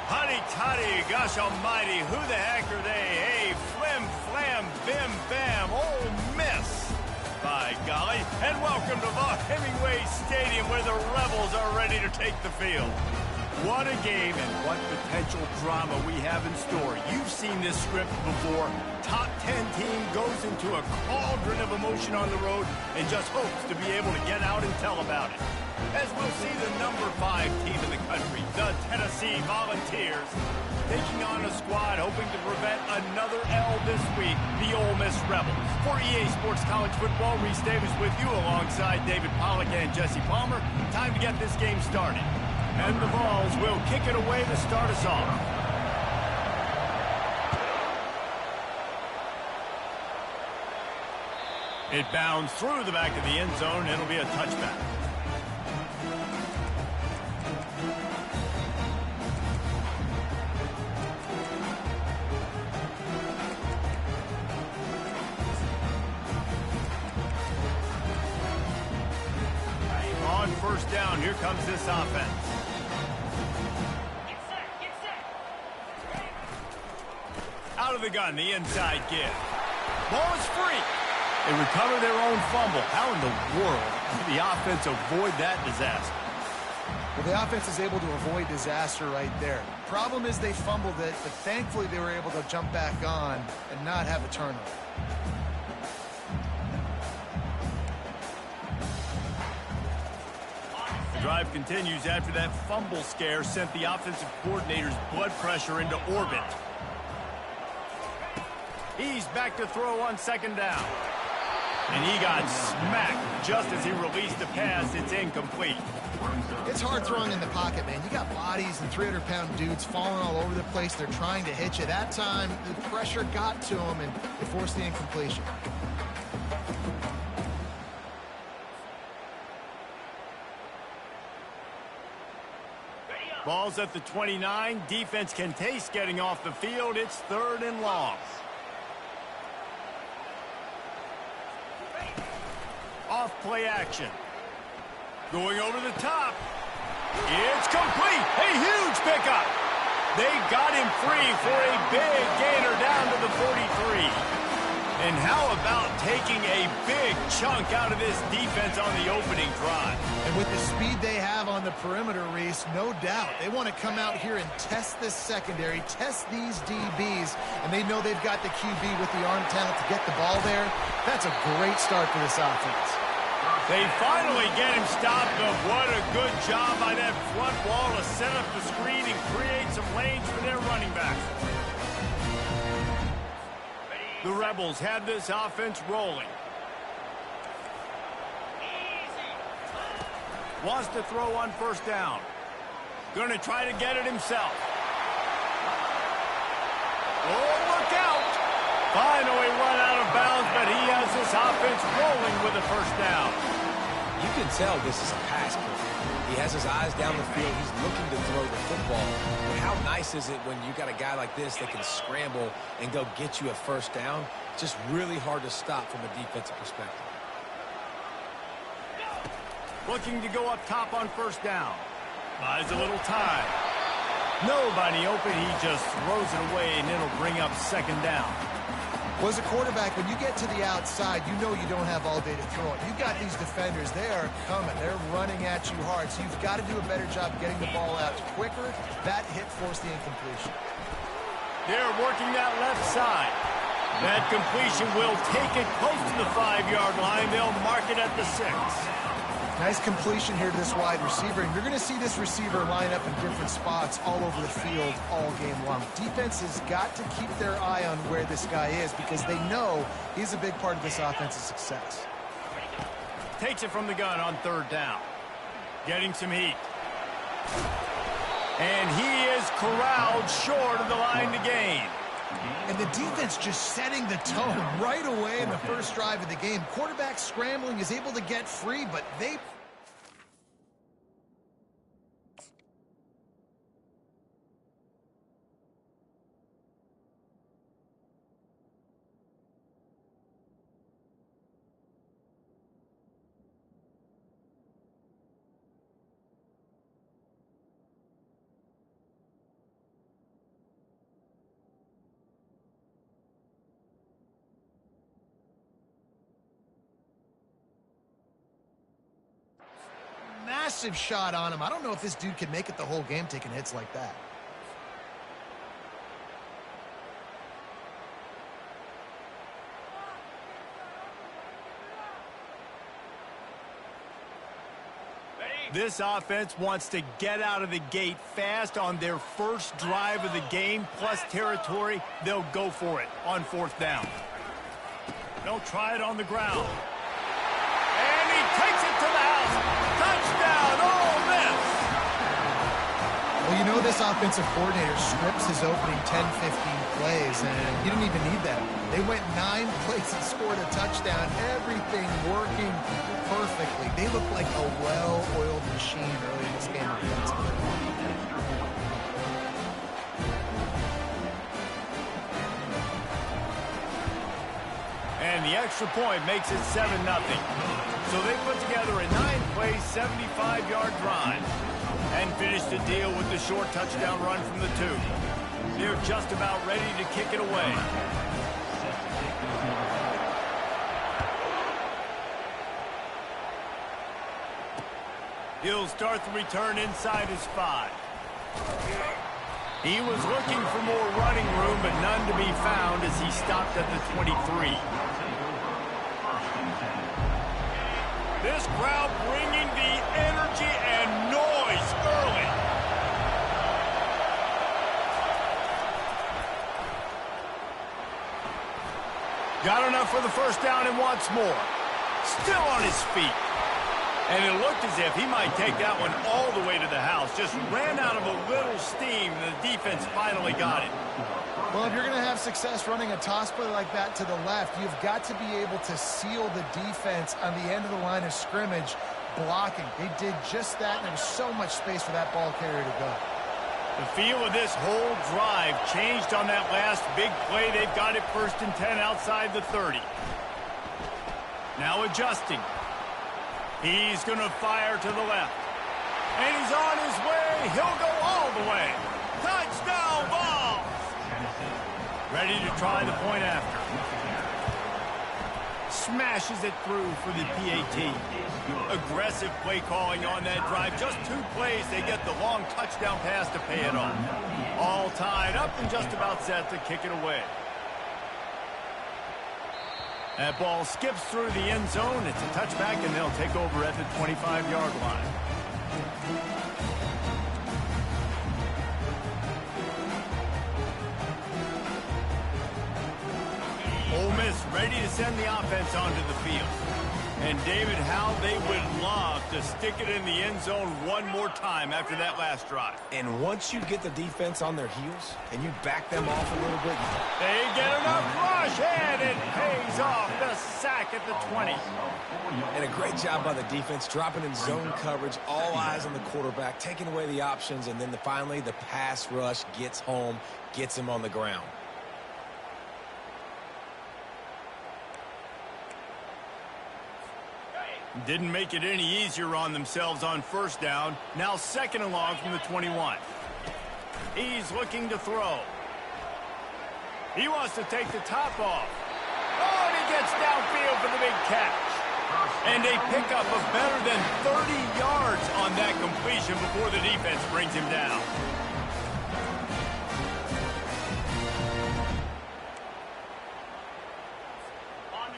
Honey toddy, gosh almighty, who the heck are they? Hey, flim, flam, bim, bam, Ole Miss. By golly, and welcome to Vaught Hemingway Stadium where the Rebels are ready to take the field. What a game and what potential drama we have in store. You've seen this script before. Top 10 team goes into a cauldron of emotion on the road and just hopes to be able to get out and tell about it. As we'll see the number 5 team in the country, the Tennessee Volunteers, taking on a squad hoping to prevent another L this week, the Ole Miss Rebels. For EA Sports College Football, Reese Davis with you alongside David Pollack and Jesse Palmer. Time to get this game started. And the Vols will kick it away to start us off. It bounds through the back of the end zone. It'll be a touchback. On first down, here comes this offense. Out of the gun, the inside give. Ball is free. They recover their own fumble. How in the world did the offense avoid that disaster? Well, the offense is able to avoid disaster right there. Problem is they fumbled it, but thankfully they were able to jump back on and not have a turnover. The drive continues after that fumble scare sent the offensive coordinator's blood pressure into orbit. He's back to throw on second down. And he got smacked just as he released the pass. It's incomplete. It's hard throwing in the pocket, man. You got bodies and 300-pound dudes falling all over the place. They're trying to hit you. That time, the pressure got to him, and it forced the incompletion. Ball's at the 29. Defense can taste getting off the field. It's 3rd and long. Off play action. Going over the top. It's complete. A huge pickup. They got him free for a big gainer down to the 43. And how about taking a big chunk out of this defense on the opening drive? And with the speed they have on the perimeter, Reese, no doubt, they want to come out here and test this secondary, test these DBs, and they know they've got the QB with the arm talent to get the ball there. That's a great start for this offense. They finally get him stopped, but what a good job by that front wall to set up the screen and create some lanes for their running backs. The Rebels have this offense rolling. Wants to throw on first down. Going to try to get it himself. Oh, look out! Finally run out of bounds, but he has this offense rolling with a first down. You can tell this is a pass play. He has his eyes down the field. He's looking to throw the football. But how nice is it when you got a guy like this that can scramble and go get you a first down? It's just really hard to stop from a defensive perspective. Looking to go up top on first down. Buys a little time. Nobody open. He just throws it away, and it'll bring up second down. Well, as a quarterback, when you get to the outside, you know you don't have all day to throw it. You've got these defenders. They are coming. They're running at you hard, so you've got to do a better job getting the ball out quicker. That hit forced the incompletion. They're working that left side. That completion will take it close to the 5-yard line. They'll mark it at the 6. Nice completion here to this wide receiver, and you're going to see this receiver line up in different spots all over the field all game long. Defense has got to keep their eye on where this guy is because they know he's a big part of this offense's success. Takes it from the gun on third down. Getting some heat. And he is corralled short of the line to gain. And the defense just setting the tone right away in the first drive of the game. Quarterback scrambling is able to get free, but they... massive shot on him. I don't know if this dude can make it the whole game taking hits like that. This offense wants to get out of the gate fast on their first drive of the game, plus territory. They'll go for it on fourth down. They'll try it on the ground. And he takes it to the house. Touchdown, Ole Miss! Well, you know this offensive coordinator scripts his opening 10, 15 plays, and he didn't even need that. They went 9 plays and scored a touchdown. Everything working perfectly. They look like a well-oiled machine early in this game offensively. And the extra point makes it 7-0. So they put together a 9-play, 75-yard drive and finish the deal with the short touchdown run from the 2. They're just about ready to kick it away. He'll start the return inside his 5. He was looking for more running room, but none to be found as he stopped at the 23. This crowd bringing the energy and noise early. Got enough for the first down and wants more. Still on his feet. And it looked as if he might take that one all the way to the house. Just ran out of a little steam, and the defense finally got it. Well, if you're going to have success running a toss play like that to the left, you've got to be able to seal the defense on the end of the line of scrimmage, blocking. They did just that, and there was so much space for that ball carrier to go. The feel of this whole drive changed on that last big play. They've got it 1st and 10 outside the 30. Now adjusting. He's going to fire to the left. And he's on his way. He'll go all the way. Touchdown ball. Ready to try the point after. Smashes it through for the PAT. Aggressive play calling on that drive. Just 2 plays, they get the long touchdown pass to pay it off. All tied up and just about set to kick it away. That ball skips through the end zone. It's a touchback, and they'll take over at the 25-yard line. Ole Miss ready to send the offense onto the field. And, David, how they would love to stick it in the end zone one more time after that last drive. And once you get the defense on their heels and you back them off a little bit, they get enough rush, and it pays off. The sack at the 20. And a great job by the defense, dropping in zone coverage, all eyes on the quarterback, taking away the options, and then finally the pass rush gets home, gets him on the ground. Didn't make it any easier on themselves on first down. Now 2nd and long from the 21. He's looking to throw. He wants to take the top off. Oh, and he gets downfield for the big catch. And a pickup of better than 30 yards on that completion before the defense brings him down.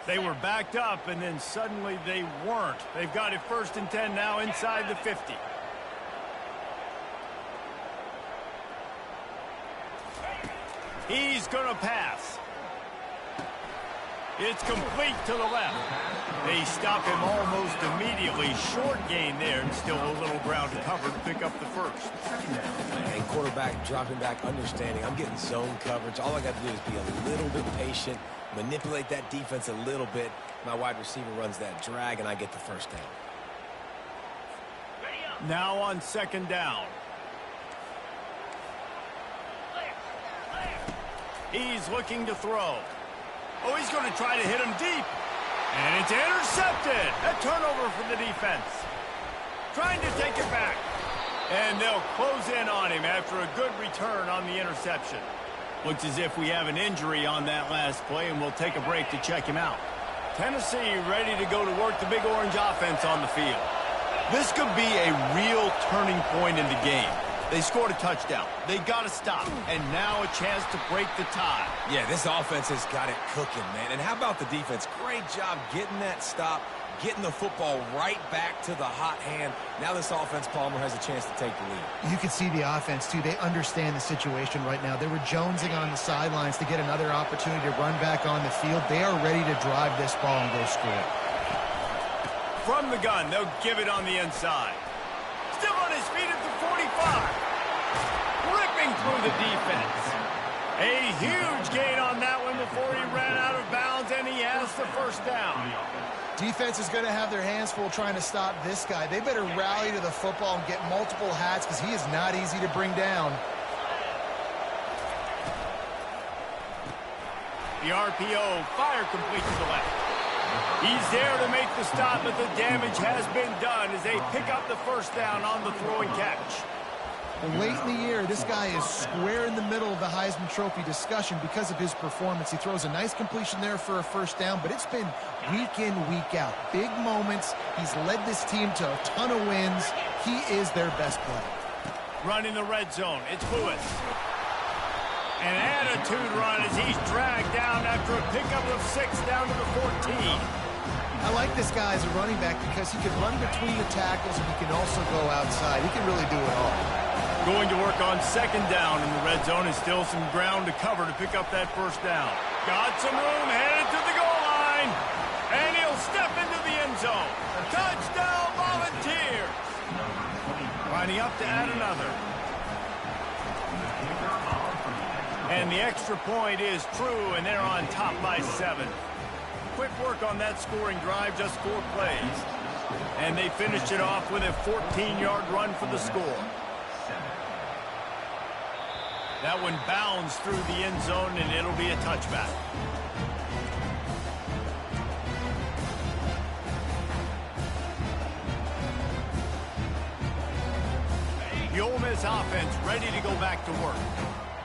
They were backed up, and then suddenly they weren't. They've got it 1st and 10 now inside the 50. He's going to pass. It's complete to the left. They stop him almost immediately. Short gain there, and still a little ground to cover to pick up the 1st. And quarterback dropping back, understanding I'm getting zone coverage. All I got to do is be a little bit patient, manipulate that defense a little bit. My wide receiver runs that drag, and I get the 1st down. Now on 2nd down. He's looking to throw. Oh, he's going to try to hit him deep. And it's intercepted. A turnover for the defense. Trying to take it back. And they'll close in on him after a good return on the interception. Looks as if we have an injury on that last play, and we'll take a break to check him out. Tennessee ready to go to work the Big Orange offense on the field. This could be a real turning point in the game. They scored a touchdown. They got to stop. And now a chance to break the tie. Yeah, this offense has got it cooking, man. And how about the defense? Great job getting that stop, getting the football right back to the hot hand. Now this offense, Palmer, has a chance to take the lead. You can see the offense, too. They understand the situation right now. They were jonesing on the sidelines to get another opportunity to run back on the field. They are ready to drive this ball and go score. From the gun, they'll give it on the inside. Still on his feet at the 45. Ripping through the defense. A huge gain on that one before he ran out of bounds, and he has the first down. Defense is going to have their hands full trying to stop this guy. They better rally to the football and get multiple hats because he is not easy to bring down. The RPO, fire complete to the left. He's there to make the stop, but the damage has been done as they pick up the first down on the throw and catch. Well, late in the year, this guy is square in the middle of the Heisman Trophy discussion because of his performance. He throws a nice completion there for a first down, but it's been week in, week out. Big moments. He's led this team to a ton of wins. He is their best player. Running the red zone, it's Lewis. An attitude run as he's dragged down after a pickup of 6 down to the 14. I like this guy as a running back because he can run between the tackles and he can also go outside. He can really do it all. Going to work on second down in the red zone and still some ground to cover to pick up that first down. Got some room, headed to the goal line. And he'll step into the end zone. Touchdown, Volunteers. Lining up to add another. And the extra point is true, and they're on top by 7. Quick work on that scoring drive, just 4 plays. And they finished it off with a 14-yard run for the score. That one bounds through the end zone, and it'll be a touchback. The Ole Miss offense ready to go back to work.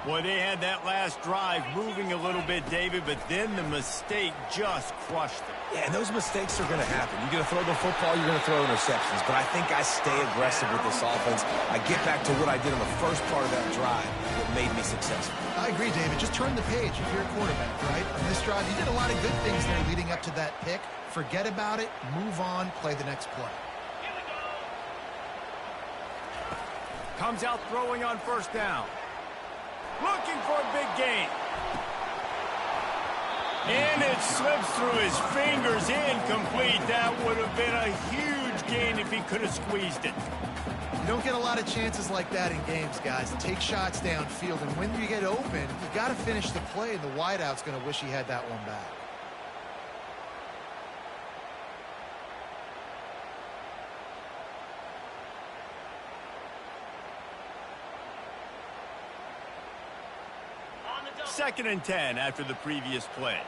Boy, they had that last drive moving a little bit, David, but then the mistake just crushed them. Yeah, and those mistakes are going to happen. You're going to throw the football, you're going to throw interceptions. But I think I stay aggressive with this offense. I get back to what I did on the first part of that drive that made me successful. I agree, David. Just turn the page if you're a quarterback, right? On this drive, you did a lot of good things there leading up to that pick. Forget about it, move on, play the next play. Comes out throwing on first down. Looking for a big gain. And it slips through his fingers, incomplete. That would have been a huge gain if he could have squeezed it. You don't get a lot of chances like that in games, guys. Take shots downfield, and when you get open, you got to finish the play, and the wideout's going to wish he had that one back. Second and 10 after the previous play.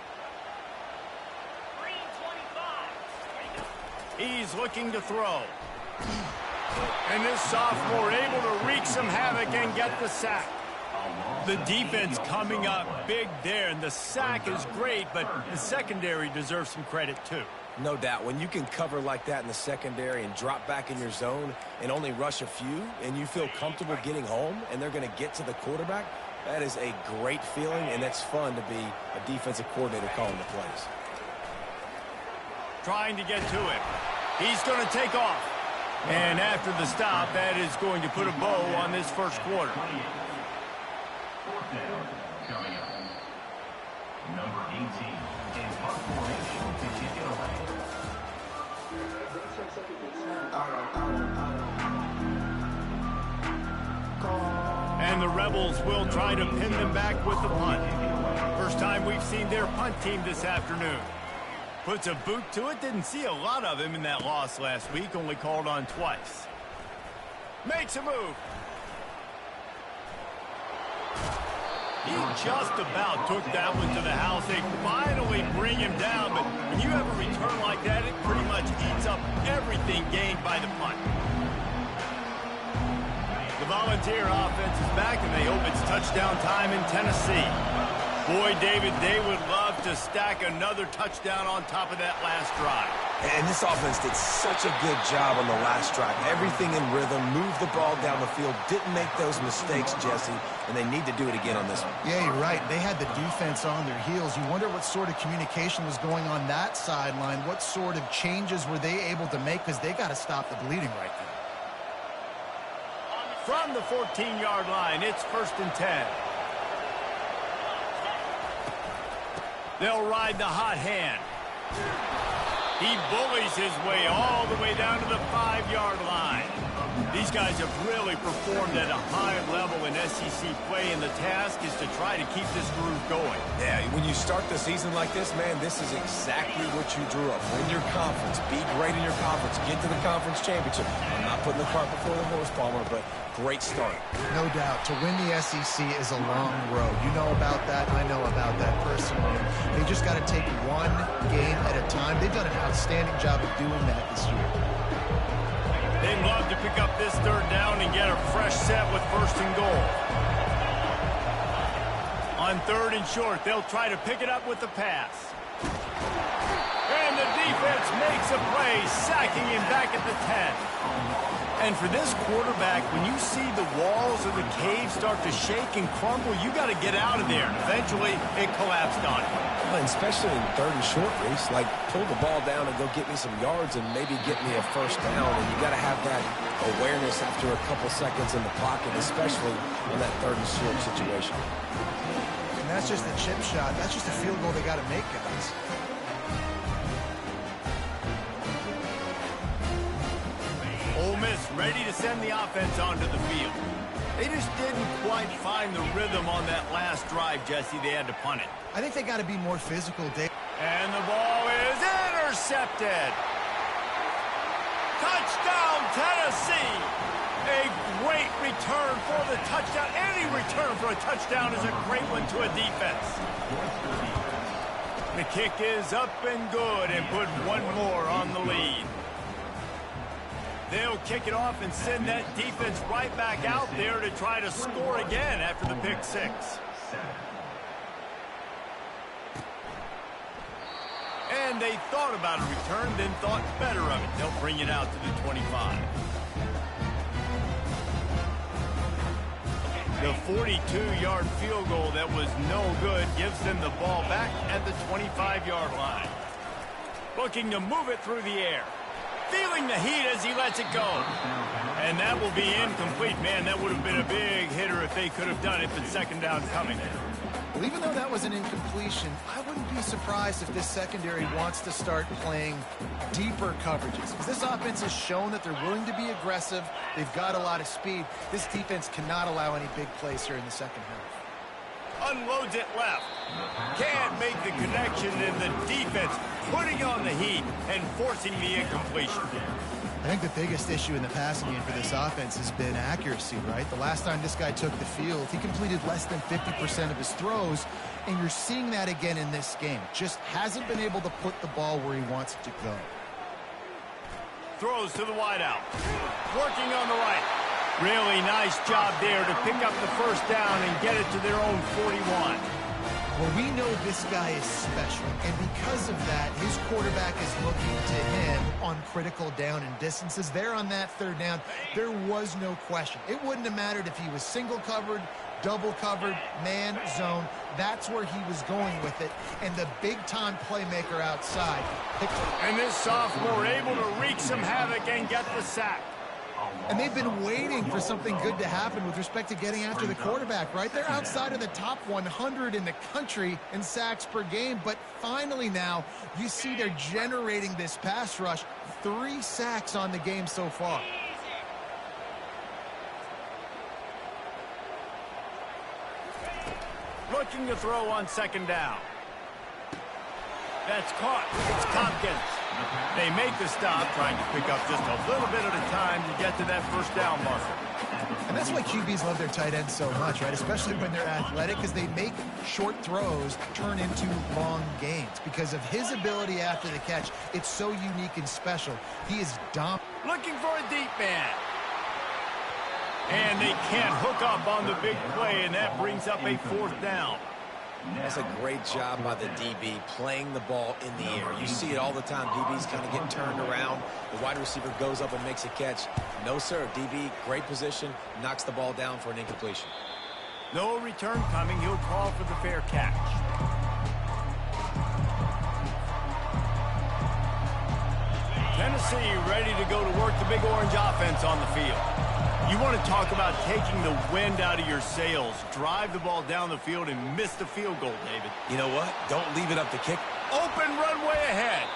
He's looking to throw. And this sophomore able to wreak some havoc and get the sack. The defense coming up big there, and the sack is great, but the secondary deserves some credit too. No doubt. When you can cover like that in the secondary and drop back in your zone and only rush a few, and you feel comfortable getting home, and they're going to get to the quarterback, that is a great feeling, and that's fun to be a defensive coordinator calling the plays. Trying to get to it. He's going to take off. And after the stop, that is going to put a bow on this first quarter. Number 18 in punt formation to kick it away. And the Rebels will try to pin them back with the punt. First time we've seen their punt team this afternoon. Puts a boot to it. Didn't see a lot of him in that loss last week. Only called on twice. Makes a move. He just about took that one to the house. They finally bring him down, but when you have a return like that, it pretty much eats up everything gained by the punt. The Volunteer offense is back, and they hope it's touchdown time in Tennessee. Boy, David, they would love to stack another touchdown on top of that last drive. And this offense did such a good job on the last drive. Everything in rhythm, moved the ball down the field, didn't make those mistakes, Jesse, and they need to do it again on this one. Yeah, you're right. They had the defense on their heels. You wonder what sort of communication was going on that sideline. What sort of changes were they able to make, because they got to stop the bleeding right now. From the 14-yard line, it's 1st and 10. They'll ride the hot hand. He bullies his way all the way down to the 5-yard line. These guys have really performed at a high level in SEC play, and the task is to try to keep this groove going. Yeah, when you start the season like this, man, this is exactly what you drew up. Win your conference, be great in your conference, get to the conference championship. I'm not putting the cart before the horse, Palmer, but great start. No doubt. To win the SEC is a long road. You know about that. I know about that personally. They just got to take one game at a time. They've done an outstanding job of doing that this year. They'd love to pick up this 3rd down and get a fresh set with 1st and goal. On 3rd and short, they'll try to pick it up with the pass. And the defense makes a play, sacking him back at the 10. And for this quarterback, when you see the walls of the cave start to shake and crumble, you got to get out of there. Eventually, it collapsed on him. And especially in 3rd and short, Reese, like pull the ball down and go get me some yards and maybe get me a 1st down. And you got to have that awareness after a couple seconds in the pocket, especially in that 3rd and short situation. And that's just a chip shot. That's just a field goal they got to make, guys. Ole Miss ready to send the offense onto the field. They just didn't quite find the rhythm on that last drive, Jesse. They had to punt it. I think they got to be more physical. And the ball is intercepted. Touchdown, Tennessee. A great return for the touchdown. Any return for a touchdown is a great one to a defense. The kick is up and good and put one more on the lead. They'll kick it off and send that defense right back out there to try to score again after the pick 6. And they thought about a return, then thought better of it. They'll bring it out to the 25. The 42-yard field goal that was no good gives them the ball back at the 25-yard line. Looking to move it through the air. Feeling the heat as he lets it go. And that will be incomplete. Man, that would have been a big hitter if they could have done it, but 2nd down coming. Well, even though that was an incompletion, I wouldn't be surprised if this secondary wants to start playing deeper coverages. Because this offense has shown that they're willing to be aggressive. They've got a lot of speed. This defense cannot allow any big plays here in the 2nd half. Unloads it left. Can't make the connection, and the defense putting on the heat and forcing the incompletion. I think the biggest issue in the passing game for this offense has been accuracy, right? The last time this guy took the field, he completed less than 50% of his throws, and you're seeing that again in this game. Just hasn't been able to put the ball where he wants it to go. Throws to the wideout. Working on the right. Really nice job there to pick up the 1st down and get it to their own 41. Well, we know this guy is special, and because of that, his quarterback is looking to him on critical down and distances. There on that 3rd down, there was no question. It wouldn't have mattered if he was single covered, double covered, man, zone. That's where he was going with it, and the big-time playmaker outside. And this sophomore able to wreak some havoc and get the sack. And they've been waiting for something good to happen with respect to getting after the quarterback, right? They're outside of the top 100 in the country in sacks per game, but finally now you see they're generating this pass rush. 3 sacks on the game so far. Looking to throw on 2nd down. That's caught. It's Tompkins. They make the stop, trying to pick up just a little bit at a time to get to that 1st down marker. And that's why QBs love their tight ends so much, right? Especially when they're athletic, because they make short throws turn into long gains. Because of his ability after the catch, it's so unique and special. He is dominant. Looking for a deep man. And they can't hook up on the big play, and that brings up a 4th down. That's a great job by the DB playing the ball in the air. You see it all the time. DBs kind of get turned around. The wide receiver goes up and makes a catch. No, sir. DB, great position, knocks the ball down for an incompletion. No return coming. He'll call for the fair catch. Tennessee ready to go to work the Big Orange offense on the field. You want to talk about taking the wind out of your sails. Drive the ball down the field and miss the field goal, David. You know what? Don't leave it up to kick. Open runway ahead.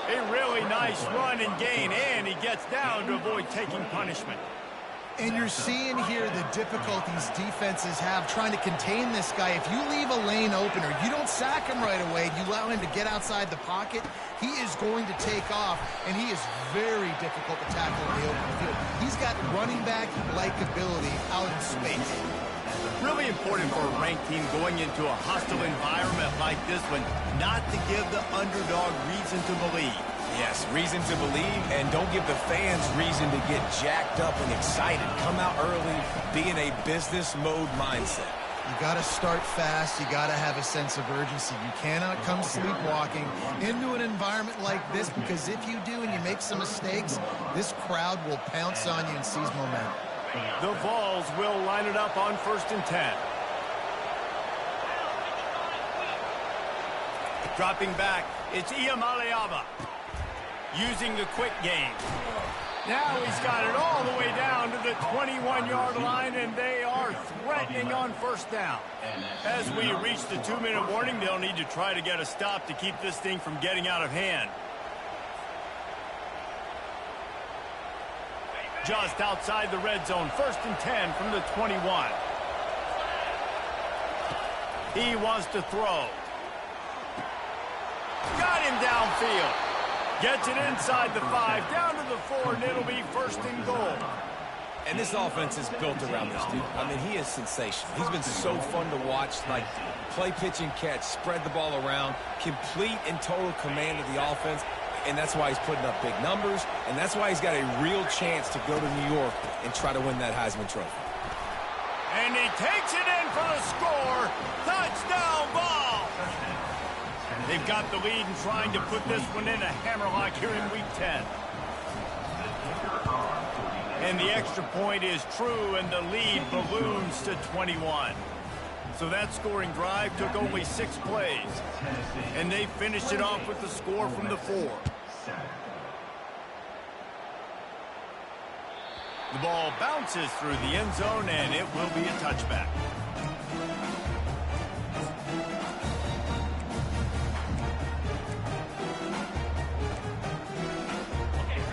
A really nice run and gain, and he gets down to avoid taking punishment. And you're seeing here the difficulties defenses have trying to contain this guy. If you leave a lane open or you don't sack him right away, you allow him to get outside the pocket, he is going to take off, and he is very difficult to tackle in the open field. He's got running back-like ability out in space. Really important for a ranked team going into a hostile environment like this one, not to give the underdog reason to believe. Yes, reason to believe, and don't give the fans reason to get jacked up and excited. Come out early, be in a business mode mindset. You got to start fast. You got to have a sense of urgency. You cannot come sleepwalking into an environment like this, because if you do and you make some mistakes, this crowd will pounce on you and seize momentum. The Vols will line it up on 1st and 10. Dropping back, it's Iamaleava. Using the quick game. Now he's got it all the way down to the 21-yard line, and they are threatening on 1st down. As we reach the 2-minute warning, they'll need to try to get a stop to keep this thing from getting out of hand. Just outside the red zone, 1st and 10 from the 21. He wants to throw. Got him downfield. Gets it inside the 5, down to the 4, and it'll be 1st and goal. And this offense is built around this dude. I mean, he is sensational. He's been so fun to watch, like play, pitch, and catch, spread the ball around, complete and total command of the offense, and that's why he's putting up big numbers, and that's why he's got a real chance to go to New York and try to win that Heisman Trophy. And he takes it in for the score. Touchdown ball. They've got the lead and trying to put this one in a hammerlock here in Week 10. And the extra point is true, and the lead balloons to 21. So that scoring drive took only 6 plays. And they finished it off with the score from the 4. The ball bounces through the end zone, and it will be a touchback.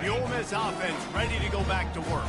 The Ole Miss offense ready to go back to work.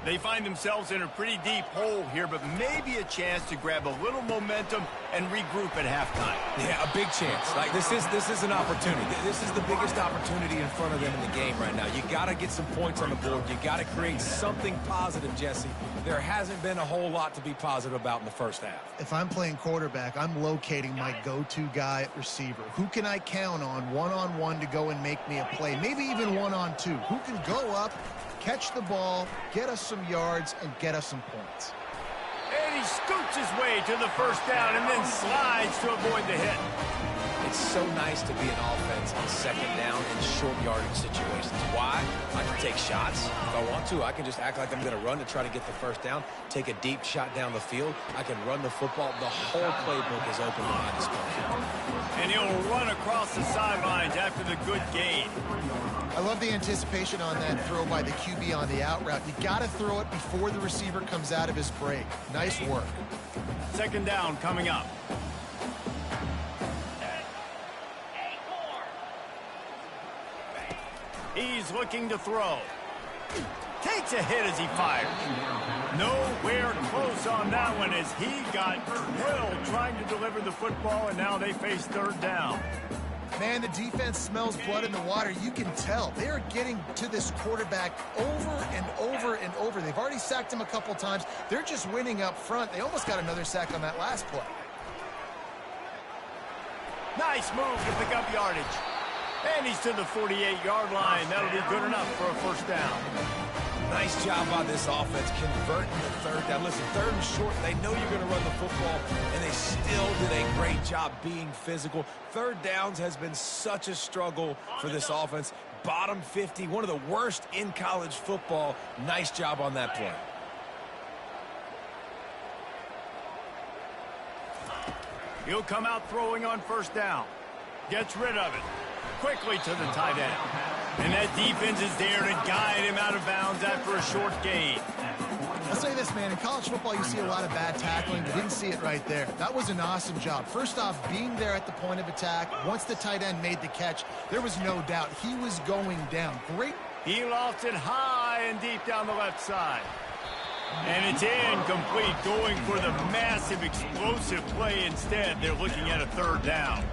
They find themselves in a pretty deep hole here, but maybe a chance to grab a little momentum and regroup at halftime. Yeah, a big chance. Like this is an opportunity. This is the biggest opportunity in front of them in the game right now. You got to get some points on the board. You got to create something positive, Jesse. There hasn't been a whole lot to be positive about in the first half. If I'm playing quarterback, I'm locating my go-to guy at receiver. Who can I count on one-on-one to go and make me a play? Maybe even one-on-two. Who can go up, catch the ball, get us some yards, and get us some points. And he scoots his way to the 1st down and then slides to avoid the hit. It's so nice to be an offense on 2nd down in short yardage situations. Why? I can take shots. If I want to, I can just act like I'm going to run to try to get the 1st down, take a deep shot down the field. I can run the football. The whole playbook is open behind this coach. And he'll run across the sidelines after the good gain. I love the anticipation on that throw by the QB on the out route. You got to throw it before the receiver comes out of his break. Nice work. 2nd down coming up. He's looking to throw. Takes a hit as he fires. Nowhere close on that one as he got drilled trying to deliver the football, and now they face 3rd down. Man, the defense smells blood in the water. You can tell. They are getting to this quarterback over and over and over. They've already sacked him a couple times. They're just winning up front. They almost got another sack on that last play. Nice move to pick up yardage. And he's to the 48-yard line. That'll be good enough for a 1st down. Nice job by this offense converting the 3rd down. Listen, 3rd and short, they know you're going to run the football, and they still did a great job being physical. Third downs has been such a struggle for this offense. Bottom 50, one of the worst in college football. Nice job on that play. He'll come out throwing on first down. Gets rid of it. Quickly to the tight end. And that defense is there to guide him out of bounds after a short gain. I'll say this, man. In college football, you see a lot of bad tackling. You didn't see it right there. That was an awesome job. First off, being there at the point of attack. Once the tight end made the catch, there was no doubt he was going down. Great. He lost it high and deep down the left side. And it's incomplete, going for the massive, explosive play instead. They're looking at a third down.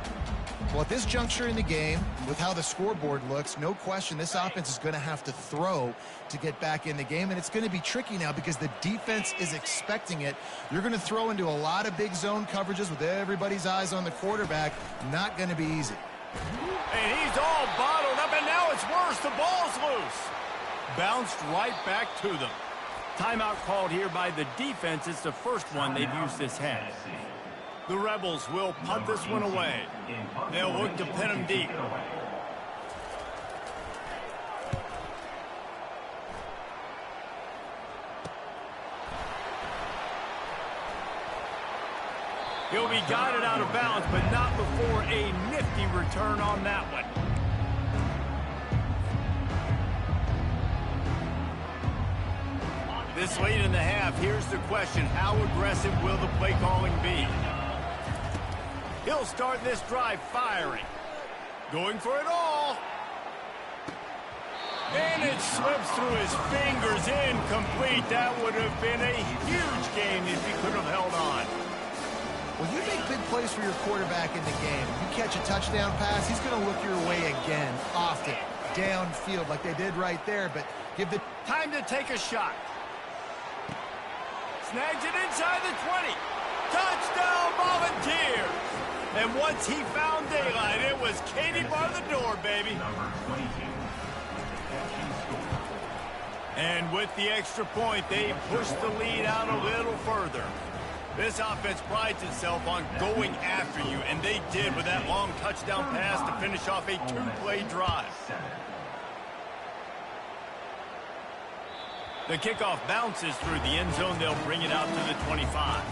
Well, at this juncture in the game, with how the scoreboard looks, no question this offense is going to have to throw to get back in the game, and it's going to be tricky now because the defense is expecting it. You're going to throw into a lot of big zone coverages with everybody's eyes on the quarterback. Not going to be easy. And he's all bottled up, and now it's worse. The ball's loose. Bounced right back to them. Timeout called here by the defense. It's the first one they've used this half. The Rebels will punt this one away. They'll look to pin him deep. He'll be guided out of bounds, but not before a nifty return on that one. This late in the half, here's the question. How aggressive will the play calling be? He'll start this drive firing. Going for it all. And it slips through his fingers, incomplete. That would have been a huge game if he could have held on. Well, you make big plays for your quarterback in the game. You catch a touchdown pass, he's going to look your way again, often, downfield like they did right there, but give the time to take a shot. Snags it inside the 20. Touchdown, Volunteers. And once he found daylight, it was Katie bar the door, baby. And with the extra point, they pushed the lead out a little further. This offense prides itself on going after you, and they did with that long touchdown pass to finish off a two-play drive. The kickoff bounces through the end zone. They'll bring it out to the 25.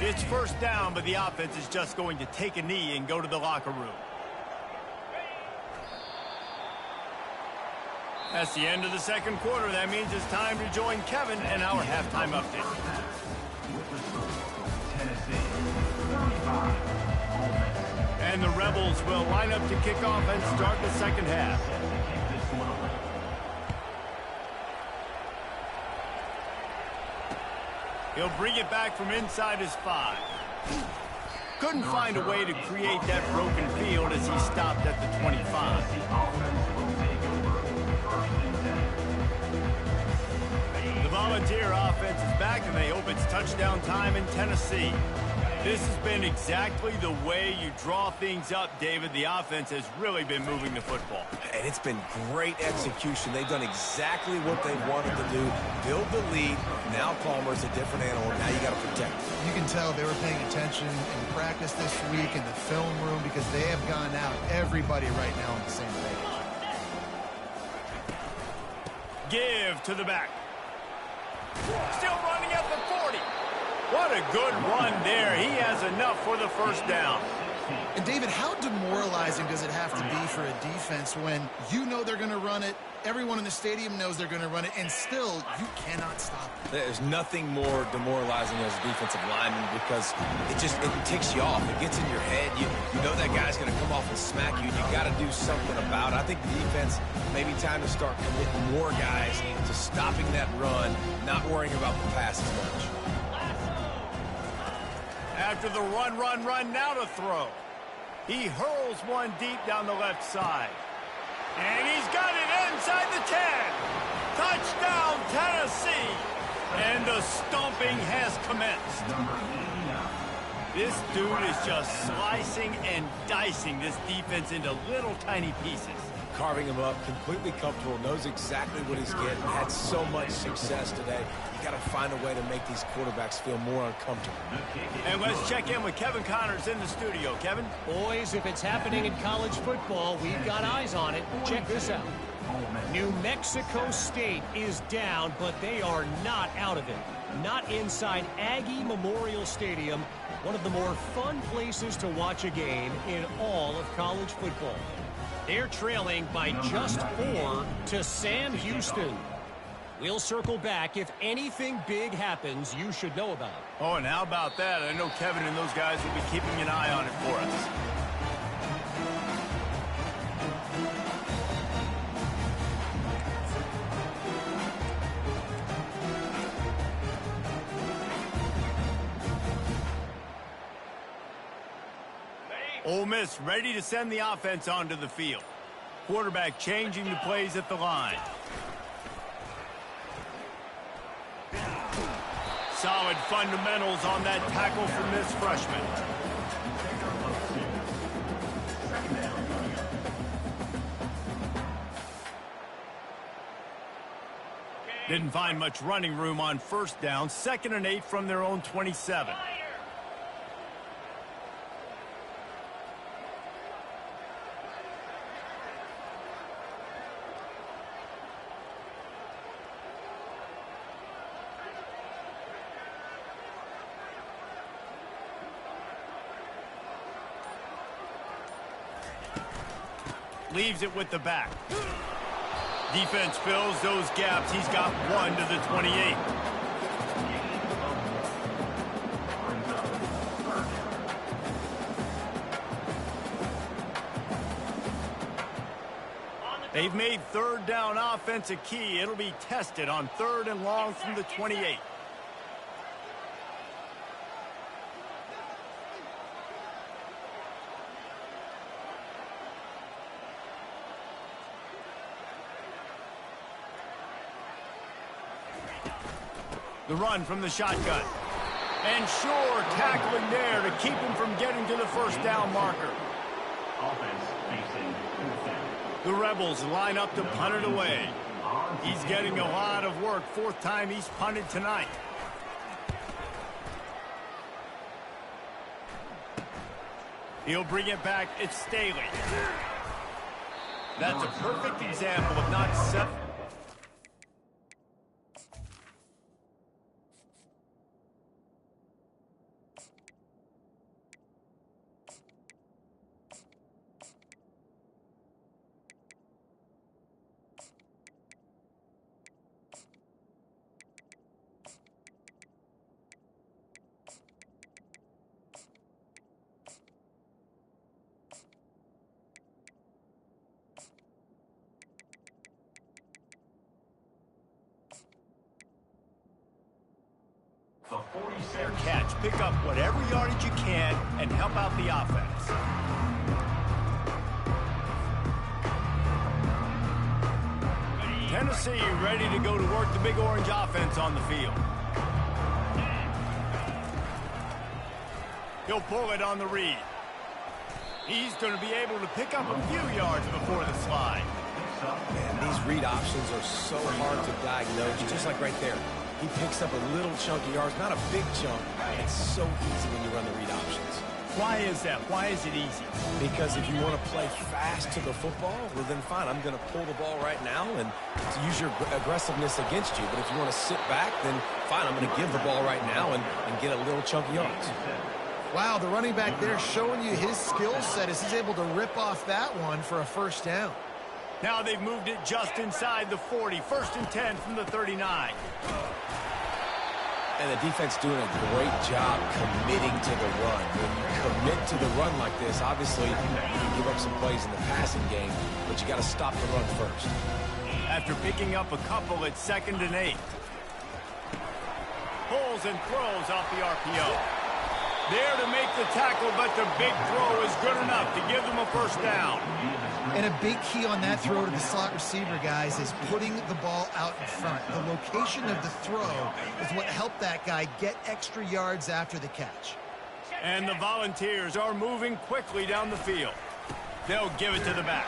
It's first down, but the offense is just going to take a knee and go to the locker room. That's the end of the second quarter. That means it's time to join Kevin and our halftime update. And the Rebels will line up to kick off and start the second half. He'll bring it back from inside his 5. Couldn't find a way to create that broken field as he stopped at the 25. The Volunteer offense is back, and they hope it's touchdown time in Tennessee. This has been exactly the way you draw things up, David. The offense has really been moving the football. And it's been great execution. They've done exactly what they wanted to do. Build the lead. Now Palmer's a different animal. Now you got to protect him. You can tell they were paying attention in practice this week in the film room because they have gone out, everybody right now on the same page. Give to the back. Still running at the 40. What a good run there. He has enough for the first down. And, David, how demoralizing does it have to be for a defense when you know they're going to run it, everyone in the stadium knows they're going to run it, and still you cannot stop it? There's nothing more demoralizing as a defensive lineman because it ticks you off. It gets in your head. You know that guy's going to come off and smack you, and you got to do something about it. I think the defense, maybe time to start committing more guys to stopping that run, not worrying about the pass as much. After the run, now to throw. He hurls one deep down the left side. And he's got it inside the 10. Touchdown, Tennessee. And the stomping has commenced. This dude is just slicing and dicing this defense into little tiny pieces. carving him up, completely comfortable, knows exactly what he's getting, had so much success today. You got to find a way to make these quarterbacks feel more uncomfortable. And let's check in with Kevin Connors in the studio. Kevin? Boys, if it's happening in college football, we've got eyes on it. Check this out. New Mexico State is down, but they are not out of it. Not inside Aggie Memorial Stadium, one of the more fun places to watch a game in all of college football. They're trailing by just 4 to Sam Houston. We'll circle back if anything big happens you should know about. Oh, and how about that? I know Kevin and those guys will be keeping an eye on it for us. Ole Miss ready to send the offense onto the field. Quarterback changing the plays at the line. Solid fundamentals on that tackle from this freshman. Didn't find much running room on first down. 2nd and 8 from their own 27. Leaves it with the back. Defense fills those gaps. He's got 1 to the 28. They've made 3rd down offense a key. It'll be tested on 3rd and long from the 28. The run from the shotgun. And sure, tackling there to keep him from getting to the first down marker. Offense facing 4th down. The Rebels line up to punt it away. He's getting a lot of work. 4th time he's punted tonight. He'll bring it back. It's Staley. That's a perfect example of not set. The 46. Catch, pick up whatever yardage you can and help out the offense. Tennessee ready to go to work the Big Orange offense on the field. He'll pull it on the read. He's going to be able to pick up a few yards before the slide. Man, these read options are so hard to diagnose, just like right there. He picks up a little chunk of yards, not a big chunk. It's so easy when you run the read options. Why is that? Why is it easy? Because if you want to play fast to the football, well then fine, I'm going to pull the ball right now and to use your aggressiveness against you. But if you want to sit back, then fine, I'm going to give the ball right now and get a little chunk of yards. Wow, the running back there showing you his skill set as he's able to rip off that one for a first down. Now they've moved it just inside the 40. 1st and 10 from the 39. And the defense doing a great job committing to the run. When you commit to the run like this, obviously you can give up some plays in the passing game, but you got to stop the run first. After picking up a couple, it's 2nd and 8. Pulls and throws off the RPO. There to make the tackle, but the big throw is good enough to give them a first down. And a big key on that throw to the slot receiver, guys, is putting the ball out in front. The location of the throw is what helped that guy get extra yards after the catch. And the Volunteers are moving quickly down the field. They'll give it to the back.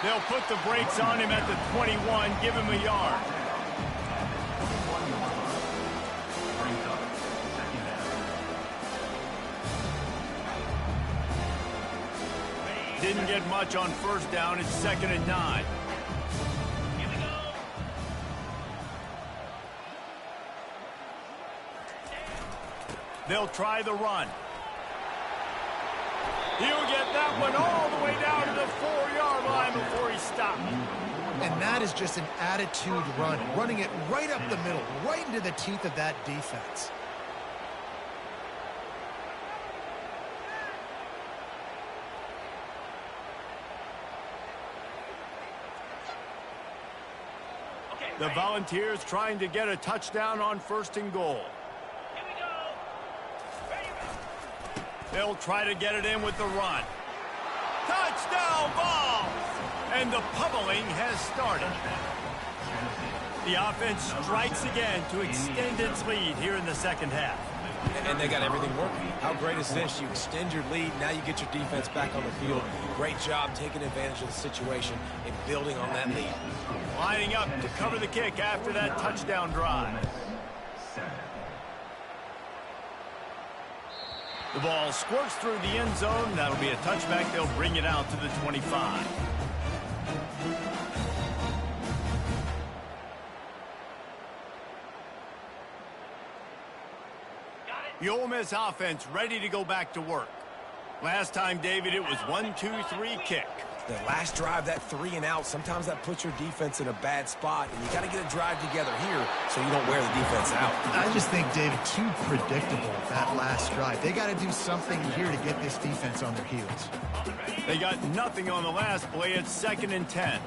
They'll put the brakes on him at the 21, give him a yard. Didn't get much on first down. It's 2nd and 9. Here we go. They'll try the run. He'll get that one all the way down to the 4-yard line before he stopped. And that is just an attitude run, running it right up the middle, right into the teeth of that defense. The Volunteers trying to get a touchdown on 1st and goal. Here we go. Ready. They'll try to get it in with the run. Touchdown ball! And the pummeling has started. The offense strikes again to extend its lead here in the 2nd half. And they got everything working. How great is this? You extend your lead, now you get your defense back on the field. Great job taking advantage of the situation and building on that lead. Lining up to cover the kick after that touchdown drive. The ball squirts through the end zone. That'll be a touchback. They'll bring it out to the 25. The Ole Miss offense ready to go back to work. Last time, David, it was 1-2-3 kick. The last drive, that 3 and out, sometimes that puts your defense in a bad spot, and you got to get a drive together here so you don't wear the defense out. I just think, David, too predictable, that last drive. They got to do something here to get this defense on their heels. They got nothing on the last play. It's 2nd and 10.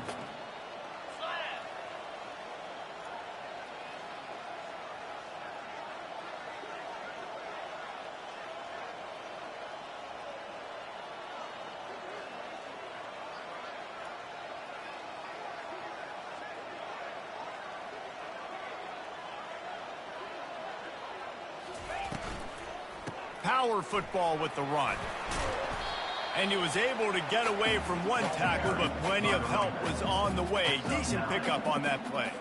Power football with the run. And he was able to get away from one tackle, but plenty of help was on the way. Decent pickup on that play.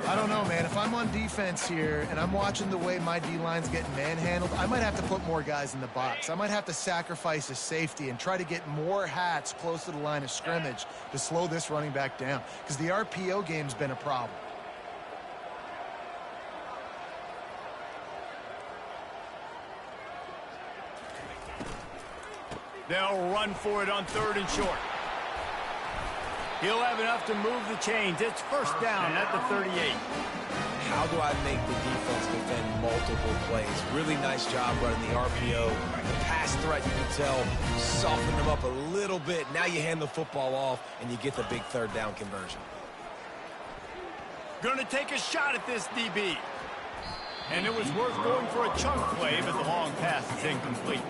I don't know, man. If I'm on defense here and I'm watching the way my D-line's getting manhandled, I might have to put more guys in the box. I might have to sacrifice a safety and try to get more hats close to the line of scrimmage to slow this running back down, because the RPO game's been a problem. They'll run for it on 3rd and short. He'll have enough to move the chains. It's 1st down at the 38. How do I make the defense defend multiple plays? Really nice job running the RPO. The pass threat, you can tell, soften them up a little bit. Now you hand the football off, and you get the big 3rd down conversion. Going to take a shot at this DB. And it was worth going for a chunk play, but the long pass is incomplete.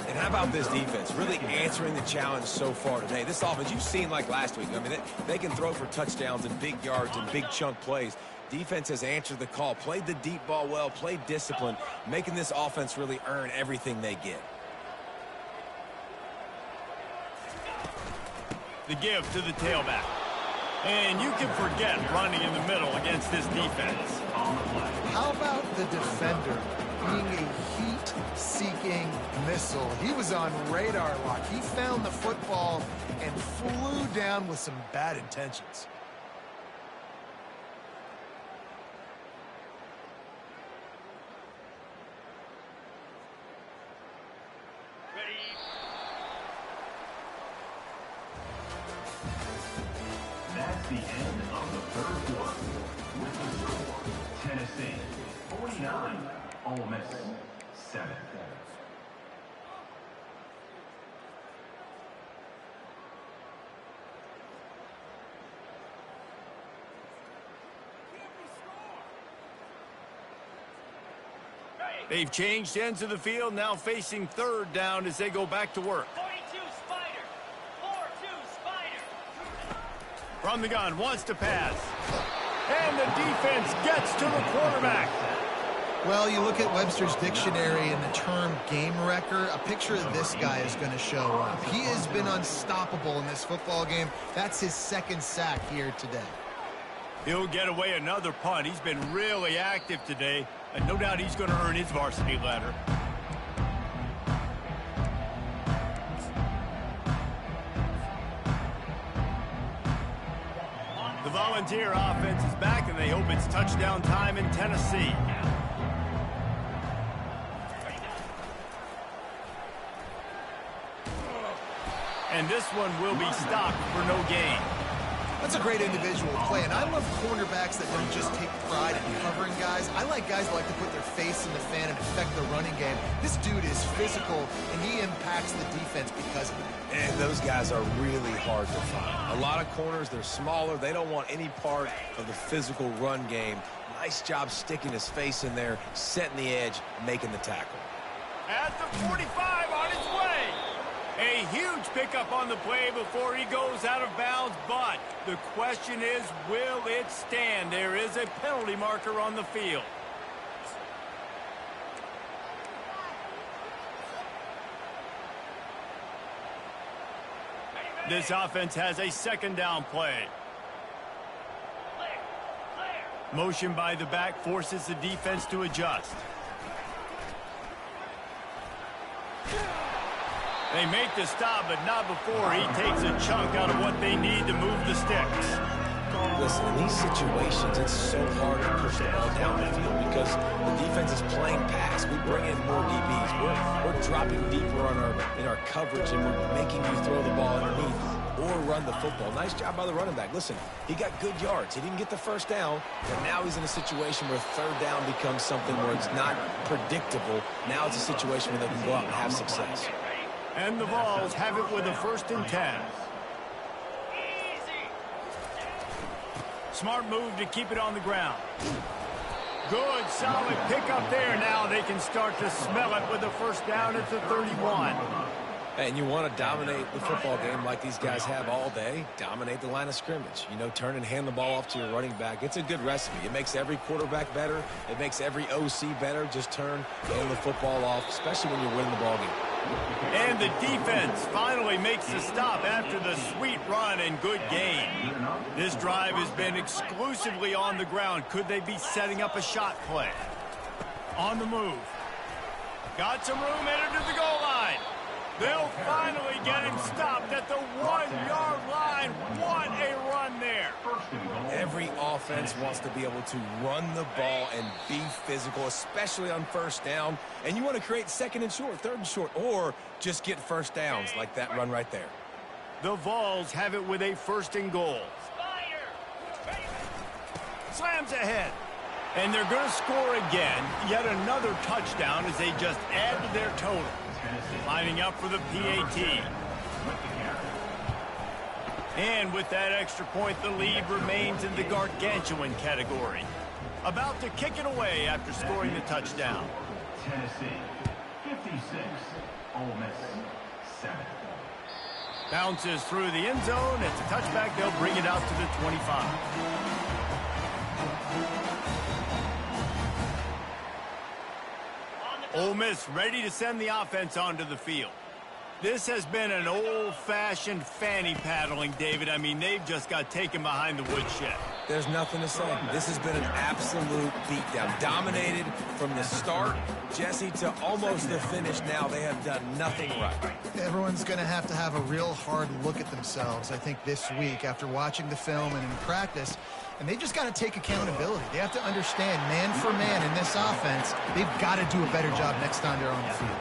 And how about this defense? Really answering the challenge so far today. This offense, you've seen like last week. I mean, they can throw for touchdowns and big yards and big chunk plays. Defense has answered the call, played the deep ball well, played discipline, making this offense really earn everything they get. The give to the tailback. And you can forget running in the middle against this defense. How about the defender being a heat-seeking missile? He was on radar lock. He found the football and flew down with some bad intentions. That's the end of the 3rd quarter. With the score, Tennessee 49, Ole Miss 7. They've changed ends of the field, now facing 3rd down as they go back to work. 42 Spider. 4-2 Spider. From the gun, wants to pass. And the defense gets to the quarterback. Well, you look at Webster's dictionary and the term game wrecker, a picture of this guy is going to show up. He has been unstoppable in this football game. That's his second sack here today. He'll get away another punt. He's been really active today, and no doubt he's going to earn his varsity ladder. The Volunteer offense is back, and they hope it's touchdown time in Tennessee. And this one will be stopped for no gain. That's a great individual play, and I love cornerbacks that don't just take pride in covering guys. I like guys that like to put their face in the fan and affect the running game. This dude is physical, and he impacts the defense because of it. And those guys are really hard to find. A lot of corners, they're smaller. They don't want any part of the physical run game. Nice job sticking his face in there, setting the edge, making the tackle. At the 45 on his way. A huge pickup on the play before he goes out of bounds, but the question is, will it stand? There is a penalty marker on the field. This offense has a second down play. Motion by the back forces the defense to adjust. They make the stop, but not before he takes a chunk out of what they need to move the sticks. Listen, in these situations, it's so hard to push the ball down the field because the defense is playing pass. We bring in more DBs. We're dropping deeper in our coverage, and we're making you throw the ball underneath or run the football. Nice job by the running back. Listen, he got good yards. He didn't get the first down, but now he's in a situation where third down becomes something where it's not predictable. Now it's a situation where they can go out and have success. And the Vols have it with a 1st and 10. Smart move to keep it on the ground. Good, solid pickup there. Now they can start to smell it with a first down at the 31. And you want to dominate the football game like these guys have all day. Dominate the line of scrimmage. You know, turn and hand the ball off to your running back. It's a good recipe. It makes every quarterback better. It makes every OC better. Just turn and hand the football off, especially when you're winning the ball game. And the defense finally makes the stop after the sweet run and good gain. This drive has been exclusively on the ground. Could they be setting up a shot play? On the move. Got some room headed to the goal line. They'll finally get him stopped at the 1-yard line. What a run there. Every offense wants to be able to run the ball and be physical, especially on first down. And you want to create second and short, third and short, or just get first downs like that run right there. The Vols have it with a 1st and goal. Slams ahead. And they're going to score again. Yet another touchdown as they just add to their total. Lining up for the PAT. And with that extra point, the lead remains in the gargantuan category. About to kick it away after scoring the touchdown. Tennessee, 56. Ole Miss, 7. Bounces through the end zone. It's a touchback. They'll bring it out to the 25. Ole Miss ready to send the offense onto the field. This has been an old-fashioned fanny paddling, David. I mean, they've just got taken behind the woodshed. There's nothing to say. This has been an absolute beatdown. Dominated from the start, Jesse, to almost the finish now. They have done nothing right. Everyone's going to have a real hard look at themselves, I think, this week after watching the film and in practice. And they just got to take accountability. They have to understand, man for man in this offense, they've got to do a better job next time they're on the field.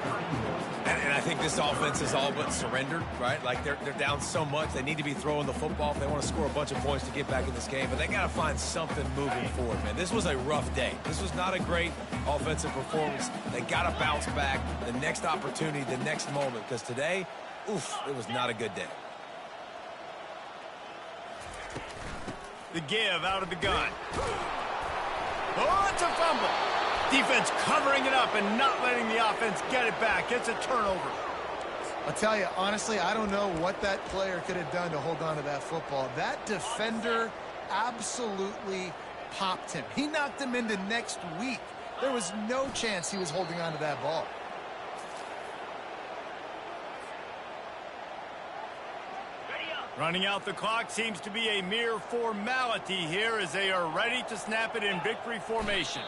And I think this offense is all but surrendered, right? Like, they're down so much. They need to be throwing the football if they want to score a bunch of points to get back in this game. But they got to find something moving forward, man. This was a rough day. This was not a great offensive performance. They got to bounce back the next opportunity, the next moment. Because today, oof, it was not a good day. The give out of the gun. Oh, it's a fumble. Defense covering it up and not letting the offense get it back. It's a turnover. I'll tell you, honestly, I don't know what that player could have done to hold on to that football. That defender absolutely popped him. He knocked him into next week. There was no chance he was holding on to that ball. Running out the clock seems to be a mere formality here as they are ready to snap it in victory formation.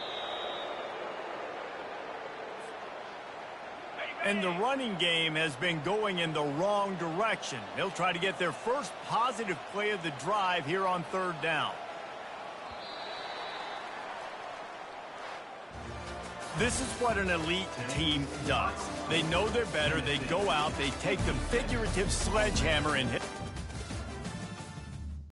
And the running game has been going in the wrong direction. They'll try to get their first positive play of the drive here on third down. This is what an elite team does. They know they're better. They go out. They take the figurative sledgehammer and hit.